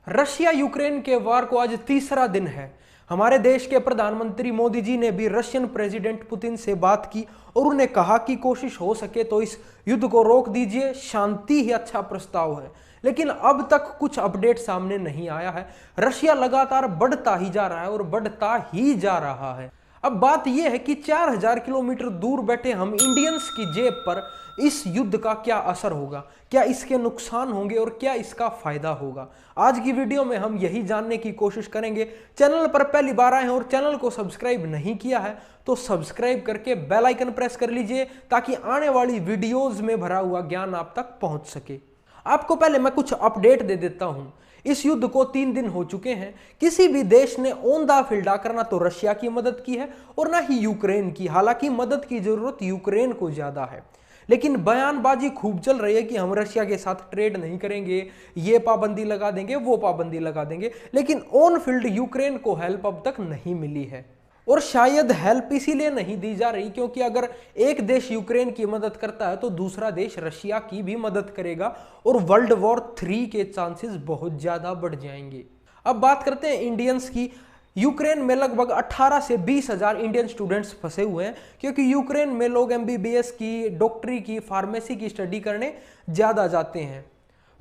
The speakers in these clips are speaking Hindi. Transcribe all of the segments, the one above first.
रशिया यूक्रेन के वार को आज तीसरा दिन है। हमारे देश के प्रधानमंत्री मोदी जी ने भी रशियन प्रेसिडेंट पुतिन से बात की और उन्हें कहा कि कोशिश हो सके तो इस युद्ध को रोक दीजिए, शांति ही अच्छा प्रस्ताव है। लेकिन अब तक कुछ अपडेट सामने नहीं आया है। रशिया लगातार बढ़ता ही जा रहा है और बढ़ता ही जा रहा है। अब बात यह है कि 4000 किलोमीटर दूर बैठे हम इंडियंस की जेब पर इस युद्ध का क्या असर होगा, क्या इसके नुकसान होंगे और क्या इसका फायदा होगा। आज की वीडियो में हम यही जानने की कोशिश करेंगे। चैनल पर पहली बार आए हैं और चैनल को सब्सक्राइब नहीं किया है तो सब्सक्राइब करके बेल आइकन प्रेस कर लीजिए ताकि आने वाली वीडियोज में भरा हुआ ज्ञान आप तक पहुंच सके। आपको पहले मैं कुछ अपडेट दे देता हूं। इस युद्ध को 3 दिन हो चुके हैं। किसी भी देश ने ऑन द फील्ड आकर ना तो रशिया की मदद की है और ना ही यूक्रेन की। हालांकि मदद की जरूरत यूक्रेन को ज्यादा है, लेकिन बयानबाजी खूब चल रही है कि हम रशिया के साथ ट्रेड नहीं करेंगे, ये पाबंदी लगा देंगे, वो पाबंदी लगा देंगे। लेकिन ऑन फील्ड यूक्रेन को हेल्प अब तक नहीं मिली है और शायद हेल्प इसीलिए नहीं दी जा रही क्योंकि अगर एक देश यूक्रेन की मदद करता है तो दूसरा देश रशिया की भी मदद करेगा और वर्ल्ड वॉर 3 के चांसेस बहुत ज्यादा बढ़ जाएंगे। अब बात करते हैं इंडियंस की। यूक्रेन में लगभग 18 से 20 हजार इंडियन स्टूडेंट्स फंसे हुए हैं क्योंकि यूक्रेन में लोग एमबीबीएस की, डॉक्टरी की, फार्मेसी की स्टडी करने ज्यादा जाते हैं।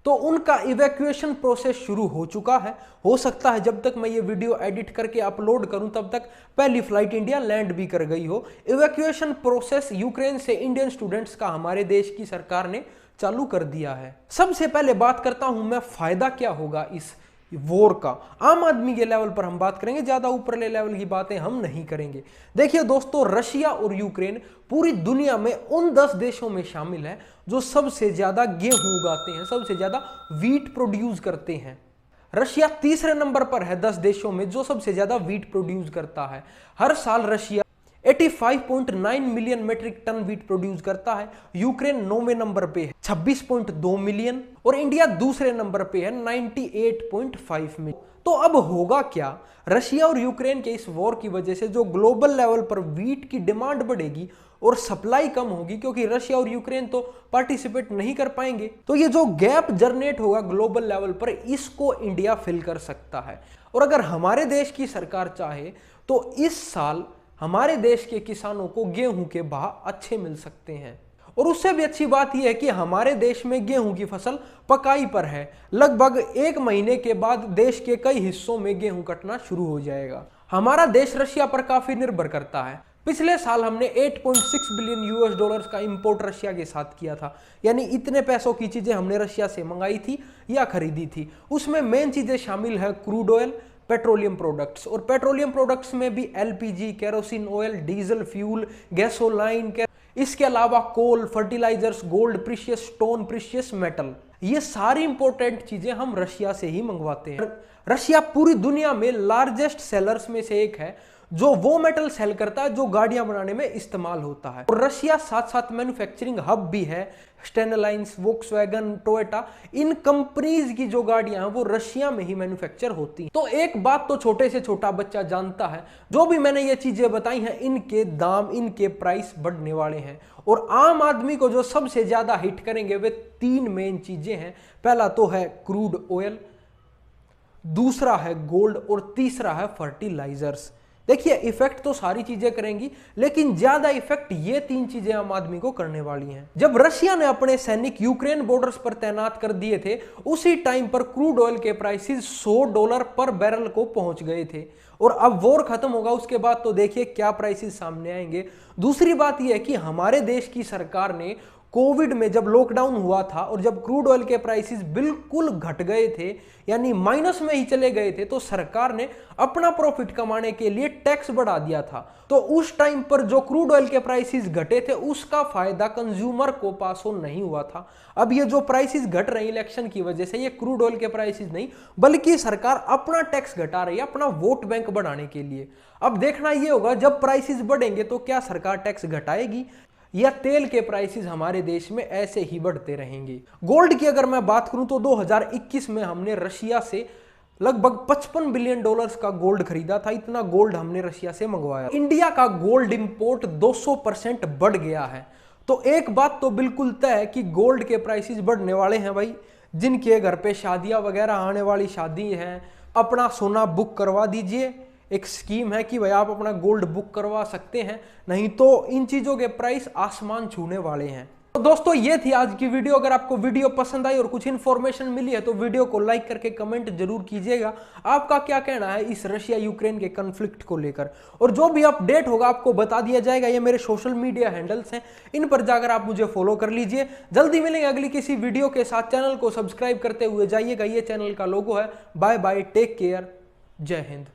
तो उनका इवैक्यूएशन प्रोसेस शुरू हो चुका है। हो सकता है जब तक मैं ये वीडियो एडिट करके अपलोड करूं तब तक पहली फ्लाइट इंडिया लैंड भी कर गई हो। इवैक्यूएशन प्रोसेस यूक्रेन से इंडियन स्टूडेंट्स का हमारे देश की सरकार ने चालू कर दिया है। सबसे पहले बात करता हूं मैं फायदा क्या होगा इस वॉर का। आम आदमी के लेवल पर हम बात करेंगे, ज्यादा ऊपरले लेवल की बातें हम नहीं करेंगे। देखिए दोस्तों, रशिया और यूक्रेन पूरी दुनिया में उन 10 देशों में शामिल है जो सबसे ज्यादा गेहूं उगाते हैं, सबसे ज्यादा वीट प्रोड्यूस करते हैं। रशिया तीसरे नंबर पर है 10 देशों में जो सबसे ज्यादा वीट प्रोड्यूस करता है। हर साल Russia 85.9 million metric ton wheat produce करता है। यूक्रेन 9वें नंबर पे है 26.2 मिलियन और इंडिया दूसरे नंबर पे है 98.5 मिलियन। तो अब होगा क्या? रशिया और यूक्रेन के इस वॉर की वजह से जो ग्लोबल लेवल पर वीट की डिमांड बढ़ेगी और सप्लाई कम होगी क्योंकि रशिया और यूक्रेन तो पार्टिसिपेट नहीं कर पाएंगे। तो ये जो गैप जनरेट होगा ग्लोबल लेवल पर, इसको इंडिया फिल कर सकता है। और अगर हमारे देश की सरकार चाहे तो इस साल हमारे देश के किसानों को गेहूं के भाव अच्छे मिल सकते हैं। और उससे भी अच्छी बात यह है कि हमारे देश में गेहूं की फसल पकाई पर है। लगभग 1 महीने के बाद देश के कई हिस्सों में गेहूं कटना शुरू हो जाएगा। हमारा देश रशिया पर काफी निर्भर करता है। पिछले साल हमने 8.6 बिलियन यूएस डॉलर्स का इंपोर्ट रशिया के साथ किया था, यानी इतने पैसों की चीजें हमने रशिया से मंगाई थी या खरीदी थी। उसमें मेन चीजें शामिल है क्रूड ऑयल, पेट्रोलियम प्रोडक्ट्स, और पेट्रोलियम प्रोडक्ट्स में भी LPG, kerosene oil, diesel fuel, gasoline, इसके अलावा coal, fertilisers, gold, precious stone, precious metal, ये सारी इंपॉर्टेंट चीजें हम रशिया से ही मंगवाते हैं। रशिया पूरी दुनिया में लार्जेस्ट सेलर्स में से एक है जो वो मेटल सेल करता है जो गाड़ियां बनाने में इस्तेमाल होता है। और रशिया साथ साथ मैन्युफैक्चरिंग हब भी है। स्टेनलाइंस, वोक्सवैगन, टोयोटा, इन कंपनीज की जो गाड़ियां हैं वो रशिया में ही मैन्युफैक्चर होती हैं। तो एक बात तो छोटे से छोटा बच्चा जानता है, जो भी मैंने ये चीजें बताई हैं इनके दाम, इनके प्राइस बढ़ने वाले हैं। और आम आदमी को जो सबसे ज्यादा हिट करेंगे वे 3 मेन चीजें हैं। पहला तो है क्रूड ऑयल, दूसरा है गोल्ड और तीसरा है फर्टिलाइजर्स। देखिए, इफेक्ट तो सारी चीजें करेंगी लेकिन ज्यादा इफेक्ट ये 3 चीजें आम आदमी को करने वाली हैं। जब रशिया ने अपने सैनिक यूक्रेन बॉर्डर्स पर तैनात कर दिए थे उसी टाइम पर क्रूड ऑयल के प्राइसेस $100 पर बैरल को पहुंच गए थे। और अब वॉर खत्म होगा उसके बाद तो देखिए क्या प्राइसेस सामने आएंगे। दूसरी बात यह है कि हमारे देश की सरकार ने कोविड में जब लॉकडाउन हुआ था और जब क्रूड ऑयल के प्राइसेस बिल्कुल घट गए थे, यानी माइनस में ही चले गए थे, तो सरकार ने अपना प्रॉफिट कमाने के लिए टैक्स बढ़ा दिया था। तो उस टाइम पर जो क्रूड ऑयल के प्राइसेस घटे थे उसका फायदा कंज्यूमर को पास ऑन नहीं हुआ था। अब ये जो प्राइसेस घट रहे हैं इलेक्शन की वजह से, ये क्रूड ऑयल के प्राइसेस नहीं बल्कि सरकार अपना टैक्स घटा रही है अपना वोट बैंक बढ़ाने के लिए। अब देखना ये होगा जब प्राइसेस बढ़ेंगे तो क्या सरकार टैक्स घटाएगी या तेल के प्राइसेस हमारे देश में ऐसे ही बढ़ते रहेंगे। गोल्ड की अगर मैं बात करूं तो 2021 में हमने रशिया से लगभग 55 बिलियन डॉलर्स का गोल्ड खरीदा था। इतना गोल्ड हमने रशिया से मंगवाया। इंडिया का गोल्ड इंपोर्ट 200% बढ़ गया है। तो एक बात तो बिल्कुल तय है कि गोल्ड के प्राइसेस बढ़ने वाले हैं भाई। जिनके घर पे शादियां वगैरह आने वाली शादी है, अपना सोना बुक करवा दीजिए। एक स्कीम है कि भाई आप अपना गोल्ड बुक करवा सकते हैं, नहीं तो इन चीजों के प्राइस आसमान छूने वाले हैं। तो दोस्तों ये थी आज की वीडियो। अगर आपको वीडियो पसंद आई और कुछ इन्फॉर्मेशन मिली है तो वीडियो को लाइक करके कमेंट जरूर कीजिएगा, आपका क्या कहना है इस रशिया यूक्रेन के कॉन्फ्लिक्ट को लेकर। और जो भी अपडेट होगा आपको बता दिया जाएगा। ये मेरे सोशल मीडिया हैंडल्स हैं, इन पर जाकर आप मुझे फॉलो कर लीजिए। जल्दी मिलेंगे अगली किसी वीडियो के साथ। चैनल को सब्सक्राइब करते हुए जाइएगा, ये चैनल का लोगो है। बाय बाय, टेक केयर, जय हिंद।